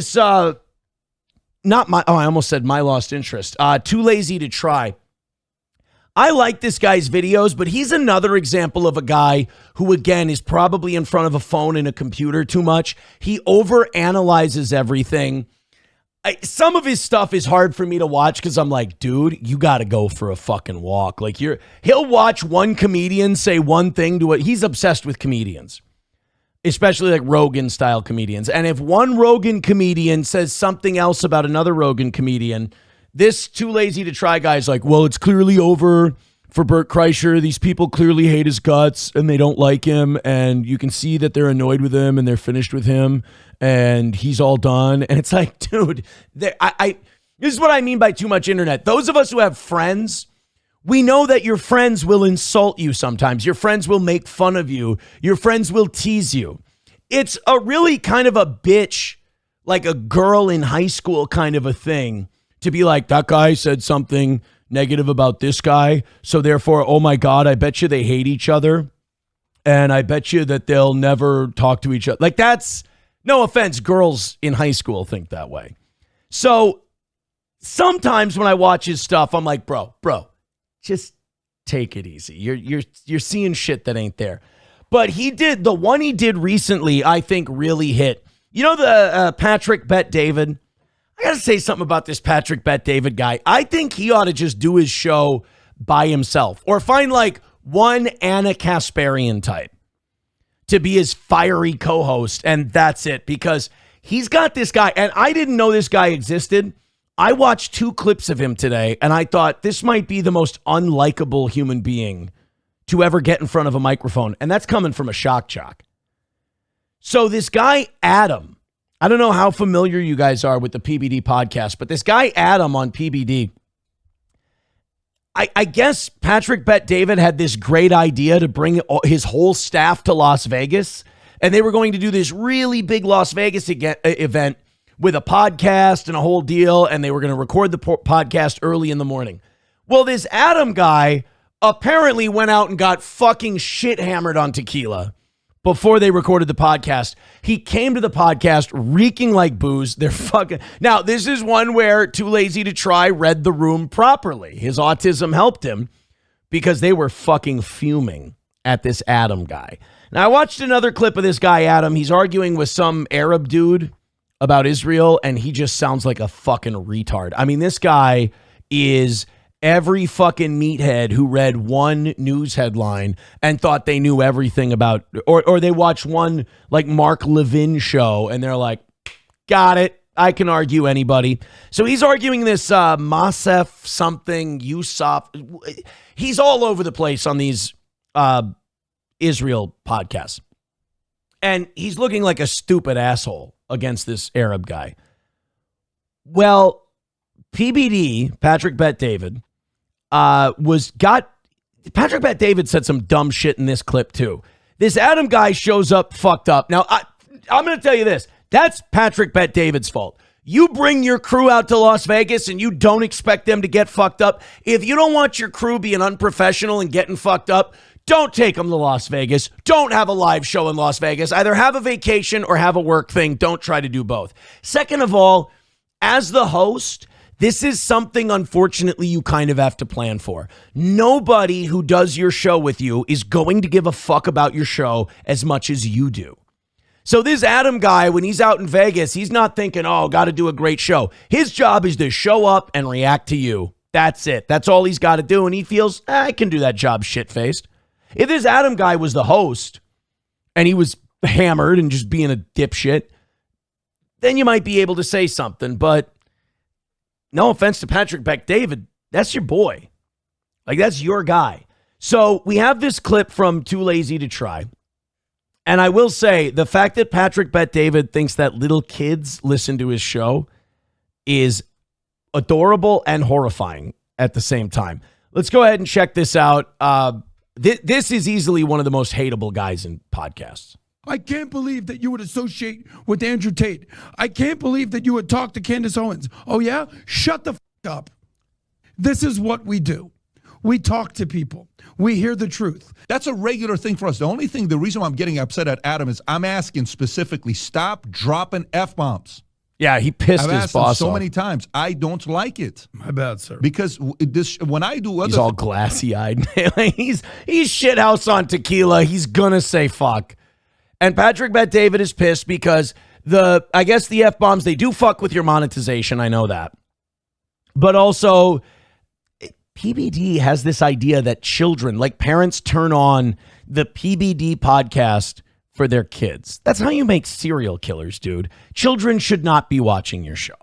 It's not my, I almost said my lost interest. Too lazy to try. I like this guy's videos, but he's another example of a guy who, again, is probably in front of a phone and a computer too much. He overanalyzes everything. Some of his stuff is hard for me to watch because I'm like, dude, you got to go for a fucking walk. Like he'll watch one comedian say one thing to it. He's obsessed with comedians, especially like Rogan style comedians. And if one Rogan comedian says something else about another Rogan comedian, this too lazy to try guy's like, well, it's clearly over for Bert Kreischer. These people clearly hate his guts and they don't like him. And you can see that they're annoyed with him and they're finished with him and he's all done. And it's like, dude, this is what I mean by too much internet. Those of us who have friends, we know that your friends will insult you sometimes. Your friends will make fun of you. Your friends will tease you. It's a really kind of a bitch, like a girl in high school kind of a thing to be like, that guy said something negative about this guy. So therefore, oh my God, I bet you they hate each other. And I bet you that they'll never talk to each other. Like that's, no offense, girls in high school think that way. So sometimes when I watch his stuff, I'm like, bro, just take it easy. You're seeing shit that ain't there. But the one he did recently, I think really hit. You know the Patrick Bet David? I got to say something about this Patrick Bet David guy. I think he ought to just do his show by himself or find like one Anna Kasparian type to be his fiery co-host. And that's it, because he's got this guy. And I didn't know this guy existed. I watched 2 clips of him today and I thought this might be the most unlikable human being to ever get in front of a microphone. And that's coming from a shock jock. So this guy, Adam, I don't know how familiar you guys are with the PBD podcast, but this guy, Adam on PBD, I guess Patrick Bet David had this great idea to bring his whole staff to Las Vegas. And they were going to do this really big Las Vegas event with a podcast and a whole deal. And they were going to record the podcast early in the morning. Well, this Adam guy apparently went out and got fucking shit hammered on tequila before they recorded the podcast. He came to the podcast reeking like booze. They're fucking... Now, this is one where Too Lazy to Try read the room properly. His autism helped him because they were fucking fuming at this Adam guy. Now, I watched another clip of this guy, Adam. He's arguing with some Arab dude about Israel, and he just sounds like a fucking retard. I mean, this guy is every fucking meathead who read one news headline and thought they knew everything about, or they watch one like Mark Levin show and they're like, got it. I can argue anybody. So he's arguing this Masef something, Yusuf. He's all over the place on these Israel podcasts. And he's looking like a stupid asshole against this Arab guy. Well, PBD, Patrick Bet David, Patrick Bet David said some dumb shit in this clip too. This Adam guy shows up fucked up. Now, I'm going to tell you this. That's Patrick Bet David's fault. You bring your crew out to Las Vegas and you don't expect them to get fucked up. If you don't want your crew being unprofessional and getting fucked up, don't take them to Las Vegas. Don't have a live show in Las Vegas. Either have a vacation or have a work thing. Don't try to do both. Second of all, as the host, this is something, unfortunately, you kind of have to plan for. Nobody who does your show with you is going to give a fuck about your show as much as you do. So this Adam guy, when he's out in Vegas, he's not thinking, oh, got to do a great show. His job is to show up and react to you. That's it. That's all he's got to do. And he feels, I can do that job shit-faced. If this Adam guy was the host and he was hammered and just being a dipshit, then you might be able to say something. But no offense to Patrick Bet David, that's your boy. Like, that's your guy. So we have this clip from Too Lazy to Try. And I will say, the fact that Patrick Bet David thinks that little kids listen to his show is adorable and horrifying at the same time. Let's go ahead and check this out. This is easily one of the most hateable guys in podcasts. I can't believe that you would associate with Andrew Tate. I can't believe that you would talk to Candace Owens. Oh, yeah? Shut the f*** up. This is what we do. We talk to people. We hear the truth. That's a regular thing for us. The reason why I'm getting upset at Adam is I'm asking specifically, stop dropping F-bombs. Yeah, he pissed I've his asked him boss so off. many times. I don't like it. My bad, sir. Because when I do other He's all glassy-eyed. he's shithouse on tequila. He's gonna say fuck. And Patrick Bet David is pissed because I guess the F-bombs, they do fuck with your monetization. I know that. But also, PBD has this idea that children, like parents, turn on the PBD podcast for their kids. That's how you make serial killers, dude. Children should not be watching your show.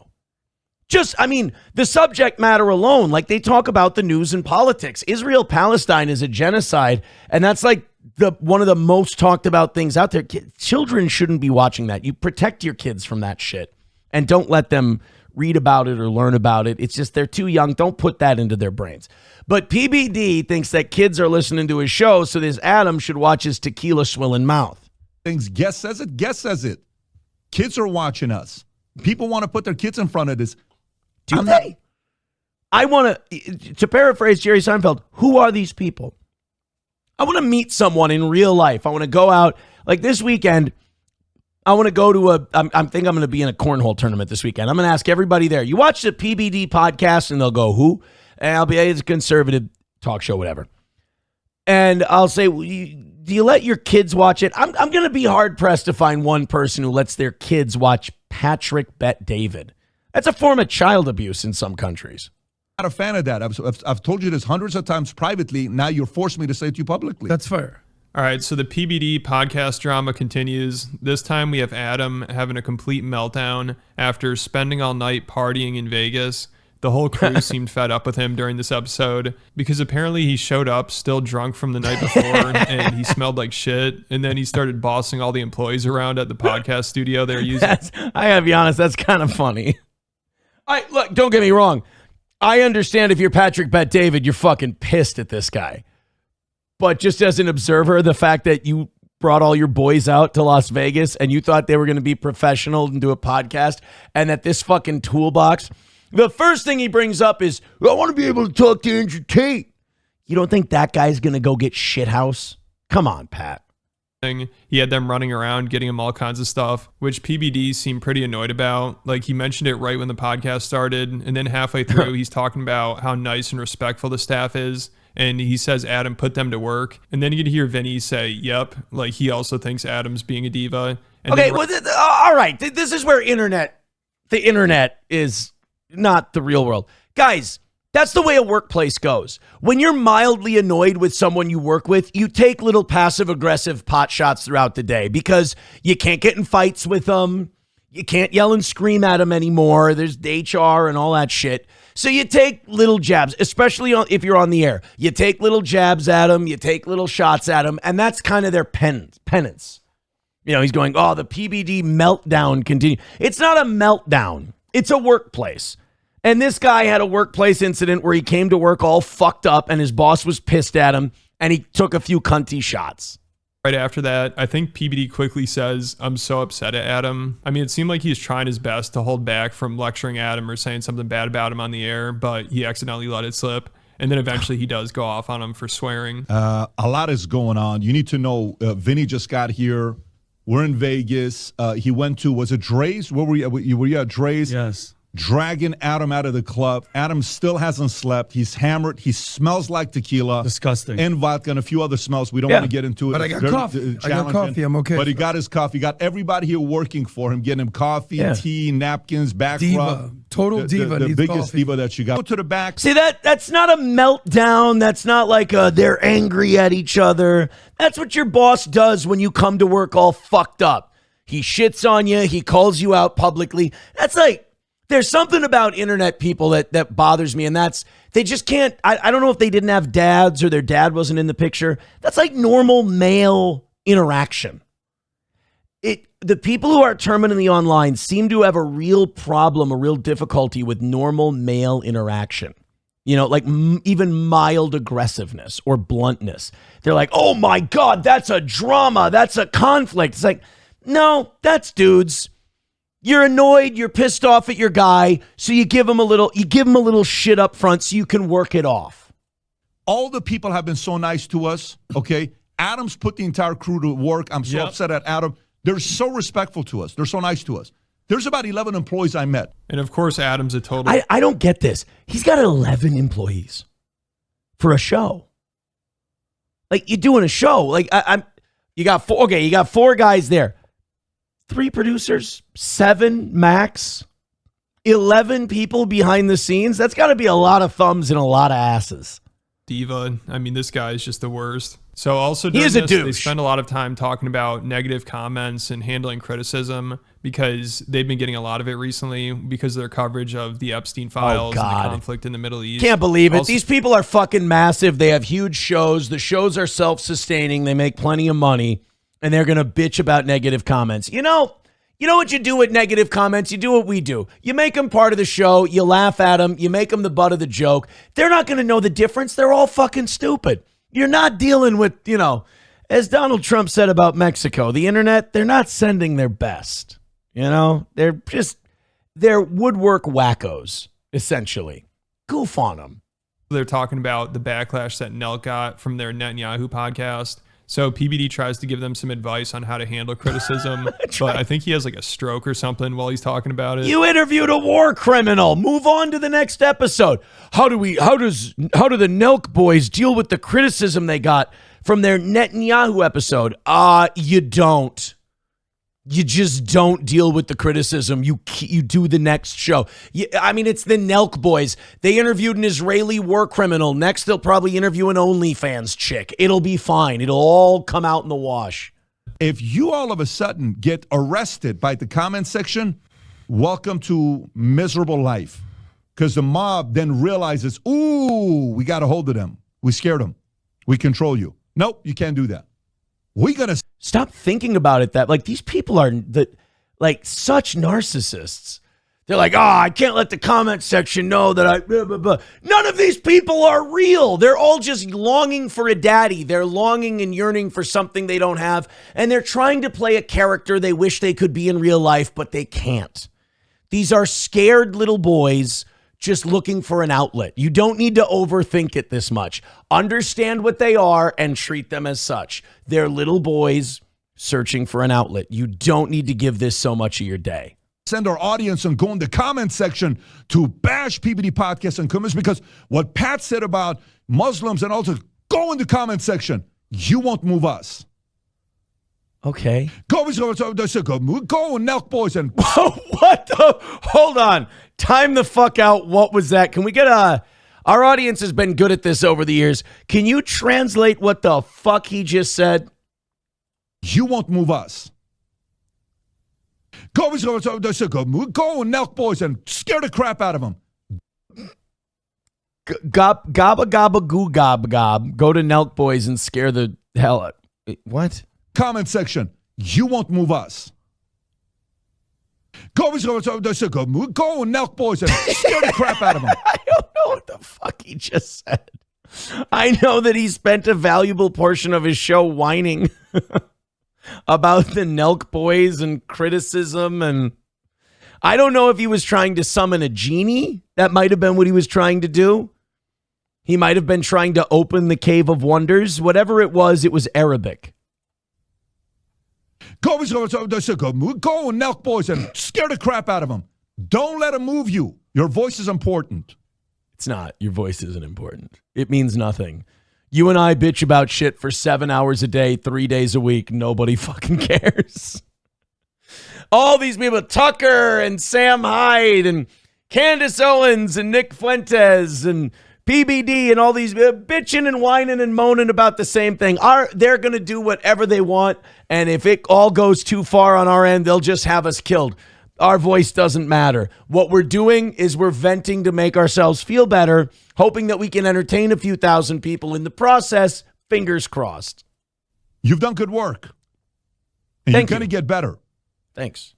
The subject matter alone, like they talk about the news and politics. Israel-Palestine is a genocide, and that's like one of the most talked about things out there. Children shouldn't be watching that. You protect your kids from that shit and don't let them read about it or learn about it. It's just they're too young. Don't put that into their brains. But PBD thinks that kids are listening to his show, so this Adam should watch his tequila swilling mouth. things. Guess says it. Guess says it. Kids are watching us. People want to put their kids in front of this. Do they? I want to paraphrase Jerry Seinfeld, who are these people? I want to meet someone in real life. I want to go out, like this weekend, I want to go to I think I'm going to be in a cornhole tournament this weekend. I'm going to ask everybody there, you watch the PBD podcast? And they'll go, who? And I'll be, it's a conservative talk show, whatever. And I'll say, well, do you let your kids watch it? I'm going to be hard-pressed to find one person who lets their kids watch Patrick Bet David. That's a form of child abuse in some countries. Not a fan of that. I've told you this hundreds of times privately. Now you're forcing me to say it to you publicly. That's fair. All right, so the PBD podcast drama continues. This time we have Adam having a complete meltdown after spending all night partying in Vegas. The whole crew seemed fed up with him during this episode because apparently he showed up still drunk from the night before and he smelled like shit. And then he started bossing all the employees around at the podcast studio they're using. I gotta be honest, that's kind of funny. Look, don't get me wrong. I understand if you're Patrick Bet David, you're fucking pissed at this guy. But just as an observer, the fact that you brought all your boys out to Las Vegas and you thought they were going to be professional and do a podcast, and that this fucking toolbox, the first thing he brings up is, I want to be able to talk to Andrew Tate. You don't think that guy's going to go get shithouse? Come on, Pat. He had them running around getting him all kinds of stuff, which PBD seemed pretty annoyed about. Like, he mentioned it right when the podcast started, and then halfway through he's talking about how nice and respectful the staff is, and he says Adam put them to work, and then you can hear Vinny say yep, like he also thinks Adam's being a diva. And okay, well, all right, this is where the internet is not the real world. Guys, that's the way a workplace goes. When you're mildly annoyed with someone you work with, you take little passive-aggressive pot shots throughout the day because you can't get in fights with them. You can't yell and scream at them anymore. There's HR and all that shit. So you take little jabs, especially if you're on the air. You take little jabs at them. You take little shots at them. And that's kind of their penance. You know, he's going, oh, the PBD meltdown continue. It's not a meltdown. It's a workplace. And this guy had a workplace incident where he came to work all fucked up and his boss was pissed at him and he took a few cunty shots. Right after that, I think PBD quickly says, I'm so upset at Adam. I mean, it seemed like he's trying his best to hold back from lecturing Adam or saying something bad about him on the air, but he accidentally let it slip. And then eventually he does go off on him for swearing. A lot is going on. You need to know, Vinny just got here. We're in Vegas. He went to, was it Dre's? Where were you? Were you at Dre's? Yes. Dragging Adam out of the club. Adam still hasn't slept. He's hammered. He smells like tequila. Disgusting. And vodka and a few other smells. We don't want to get into it. But I got coffee. I got coffee. I'm okay. But he got his coffee. He got everybody here working for him, getting him coffee, tea, napkins, back diva. rub. Total diva. The biggest coffee. diva that you got. Go to the back. See, that's not a meltdown. That's not like they're angry at each other. That's what your boss does when you come to work all fucked up. He shits on you. He calls you out publicly. That's like, there's something about internet people that bothers me, and that's they just can't. I don't know if they didn't have dads or their dad wasn't in the picture. That's like normal male interaction. The people who are terminally online seem to have a real problem, a real difficulty with normal male interaction. You know, like even mild aggressiveness or bluntness. They're like, oh my God, that's a drama. That's a conflict. It's like, no, that's dudes. You're annoyed, you're pissed off at your guy, so you give him a little shit up front so you can work it off. All the people have been so nice to us, okay? Adam's put the entire crew to work. I'm so upset at Adam. They're so respectful to us. They're so nice to us. There's about 11 employees I met. And of course, Adam's a total. I don't get this. He's got 11 employees for a show. Like, you're doing a show. Like, you got four. Okay, you got 4 guys there. 3 producers, 7 max, 11 people behind the scenes. That's got to be a lot of thumbs and a lot of asses. Diva. I mean, this guy is just the worst. So also He during is a this, douche. they spend a lot of time talking about negative comments and handling criticism because they've been getting a lot of it recently because of their coverage of the Epstein files and God. the conflict in the Middle East. Can't believe it. Also- These people are fucking massive. They have huge shows. The shows are self-sustaining. They make plenty of money, and they're going to bitch about negative comments. You know what you do with negative comments? You do what we do. You make them part of the show. You laugh at them. You make them the butt of the joke. They're not going to know the difference. They're all fucking stupid. You're not dealing with, as Donald Trump said about Mexico, the internet, they're not sending their best. They're woodwork wackos, essentially. Goof on them. They're talking about the backlash that Nelk got from their Netanyahu podcast. So PBD tries to give them some advice on how to handle criticism, but I think he has like a stroke or something while he's talking about it. You interviewed a war criminal. Move on to the next episode. How do the Nelk boys deal with the criticism they got from their Netanyahu episode? You don't. You just don't deal with the criticism. You do the next show. It's the Nelk boys. They interviewed an Israeli war criminal. Next, they'll probably interview an OnlyFans chick. It'll be fine. It'll all come out in the wash. If you all of a sudden get arrested by the comment section, welcome to miserable life. Because the mob then realizes, ooh, we got a hold of them. We scared them. We control you. Nope, you can't do that. We got to stop thinking about it that these people are such narcissists. They're like, I can't let the comment section know that blah, blah, blah. None of these people are real. They're all just longing for a daddy. They're longing and yearning for something they don't have. And they're trying to play a character they wish they could be in real life, but they can't. These are scared little boys just looking for an outlet. You don't need to overthink it this much. Understand what they are and treat them as such. They're little boys searching for an outlet. You don't need to give this so much of your day. send our audience and go in the comment section to bash PBD Podcast and comments, because what Pat said about Muslims and also go in the comment section. You won't move us. Okay. Go, Nelk boys and What the? Hold on. Time the fuck out. What was that? Can we get our audience has been good at this over the years. Can you translate what the fuck he just said? you won't move us. Go, Nelk boys and scare the crap out of them. Gabba gabba goo gob gob. Go to Nelk Boys and scare the hell out. What? Comment section. You won't move us. Go, Nelk boys and scare the crap out of them. I don't know what the fuck he just said. I know that he spent a valuable portion of his show whining about the Nelk Boys and criticism, and I don't know if he was trying to summon a genie. That might have been what he was trying to do. He might have been trying to open the Cave of Wonders. Whatever it was Arabic. Go, Nelk boys and scare the crap out of them. Don't let them move you. Your voice is important. It's not. Your voice isn't important. It means nothing. You and I bitch about shit for 7 hours a day, 3 days a week. Nobody fucking cares. All these people, Tucker and Sam Hyde and Candace Owens and Nick Fuentes and PBD and all these bitching and whining and moaning about the same thing. They're going to do whatever they want, and if it all goes too far on our end, they'll just have us killed. Our voice doesn't matter. What we're doing is we're venting to make ourselves feel better, hoping that we can entertain a few thousand people in the process. Fingers crossed. You've done good work. And Thank you're going to get better. Thanks.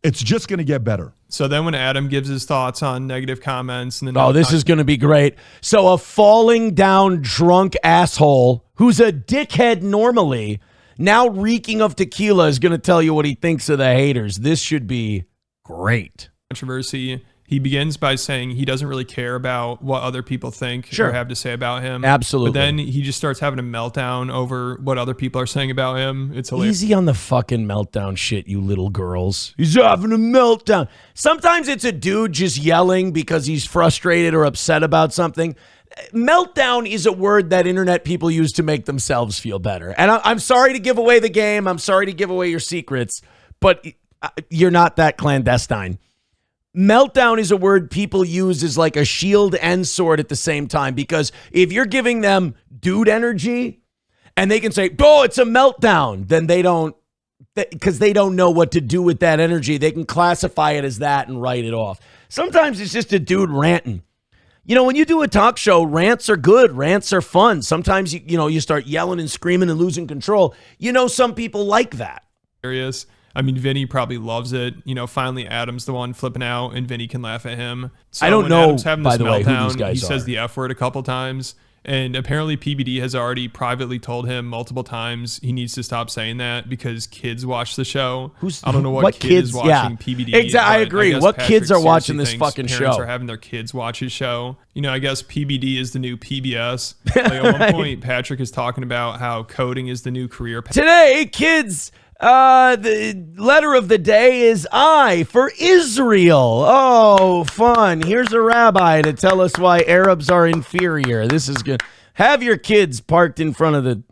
It's just going to get better. So then when Adam gives his thoughts on negative comments and then This is going to be great. So a falling down drunk asshole who's a dickhead normally, now reeking of tequila, is going to tell you what he thinks of the haters. This should be great. controversy, He begins by saying he doesn't really care about what other people think or have to say about him. Absolutely. But then he just starts having a meltdown over what other people are saying about him. It's hilarious. Easy on the fucking meltdown shit, you little girls. He's having a meltdown. Sometimes it's a dude just yelling because he's frustrated or upset about something. Meltdown is a word that internet people use to make themselves feel better. And I'm sorry to give away the game. I'm sorry to give away your secrets, but you're not that clandestine. Meltdown is a word people use as like a shield and sword at the same time, because if you're giving them dude energy and they can say, oh, it's a meltdown, then they don't, because they don't know what to do with that energy. They can classify it as that and write it off. Sometimes it's just a dude ranting. You know, when you do a talk show, rants are good. Rants are fun. Sometimes, you start yelling and screaming and losing control. You know, some people like that. I mean, Vinny probably loves it. Finally Adam's the one flipping out and Vinny can laugh at him. So I don't when know, Adam's having by this the way, who meltdown, these guys he says are. the F word a couple times. And apparently PBD has already privately told him multiple times he needs to stop saying that because kids watch the show. I don't know what kid is watching PBD. Exactly, I agree. What Patrick kids are watching seriously this thinks fucking parents show? are having their kids watch his show. I guess PBD is the new PBS. Like at one point, Patrick is talking about how coding is the new career path. Today, kids, the letter of the day is I for Israel. Oh, fun. Here's a rabbi to tell us why Arabs are inferior. This is good. Have your kids parked in front of the...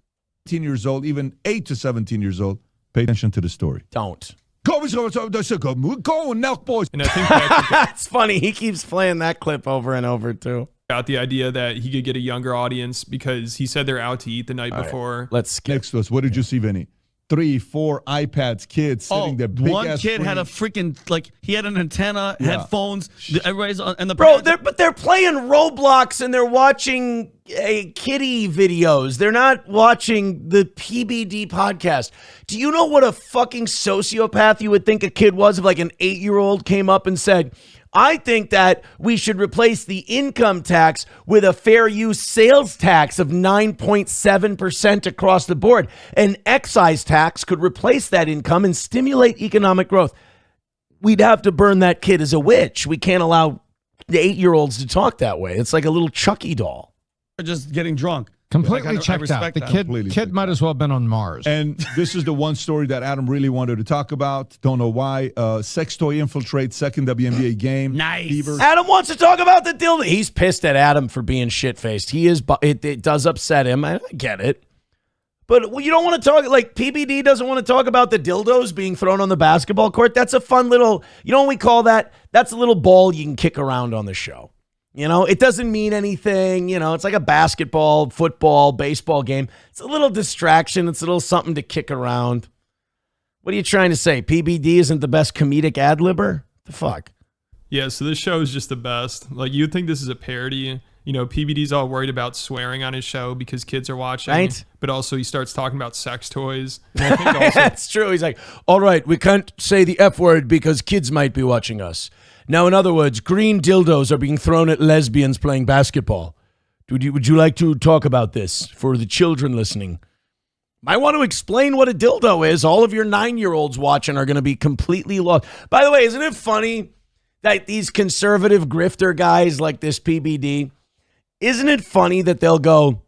18 years old, even 8 to 17 years old, pay attention to the story. Don't. Go now, boys. And I think Patrick It's funny. He keeps playing that clip over and over, too. got the idea that he could get a younger audience because he said they're out to eat the night before. Let's skip. Next to us, what did you see, Vinny? 3, 4 iPads, kids sitting there. Big One ass kid had a screen. freaking, he had an antenna, headphones. Everybody's on, and the Bro, parents- they're playing Roblox and they're watching kitty videos. They're not watching the PBD podcast. Do you know what a fucking sociopath you would think a kid was if like an 8-year-old came up and said, I think that we should replace the income tax with a fair use sales tax of 9.7% across the board. An excise tax could replace that income and stimulate economic growth. We'd have to burn that kid as a witch. We can't allow the 8-year-olds to talk that way. It's like a little Chucky doll. They're just getting drunk. Completely I checked out. respect The that. kid Completely might as well have been on Mars. And this is the one story that Adam really wanted to talk about. Don't know why. Sex toy infiltrates second WNBA game. Nice. Fever. Adam wants to talk about the dildo. He's pissed at Adam for being shit-faced. He is. It does upset him. I get it. But you don't want to talk, like PBD doesn't want to talk about the dildos being thrown on the basketball court. That's a fun little, you know what we call that? That's a little ball you can kick around on the show. It doesn't mean anything. It's like a basketball, football, baseball game. It's a little distraction. It's a little something to kick around. What are you trying to say? PBD isn't the best comedic ad-libber? The fuck? Yeah, so this show is just the best. Like, you'd think this is a parody. PBD's all worried about swearing on his show because kids are watching. Right. But also he starts talking about sex toys. And I think also That's true. He's like, all right, we can't say the F word because kids might be watching us. Now, in other words, green dildos are being thrown at lesbians playing basketball. Would you like to talk about this for the children listening? I want to explain what a dildo is. All of your 9-year-olds watching are going to be completely lost. By the way, isn't it funny that these conservative grifter guys like this PBD, isn't it funny that they'll go,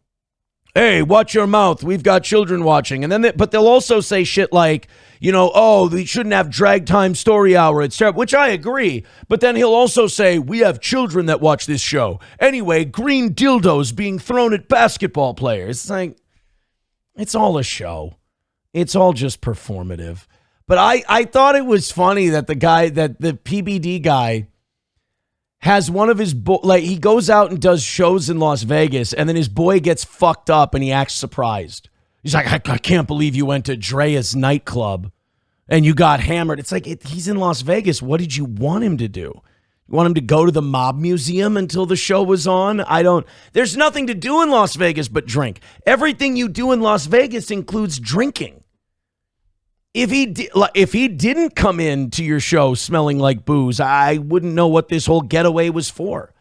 hey, watch your mouth. We've got children watching. And then, but they'll also say shit like, oh, we shouldn't have drag time story hour. It's terrible, which I agree. But then he'll also say, we have children that watch this show. Anyway, green dildos being thrown at basketball players. It's like, it's all a show. It's all just performative. But I thought it was funny that the PBD guy has one of his he goes out and does shows in Las Vegas, and then his boy gets fucked up and he acts surprised. He's like, I can't believe you went to Drea's nightclub and you got hammered. It's like, he's in Las Vegas. What did you want him to do? You want him to go to the mob museum until the show was on? There's nothing to do in Las Vegas but drink. Everything you do in Las Vegas includes drinking. If he didn't come in to your show smelling like booze, I wouldn't know what this whole getaway was for.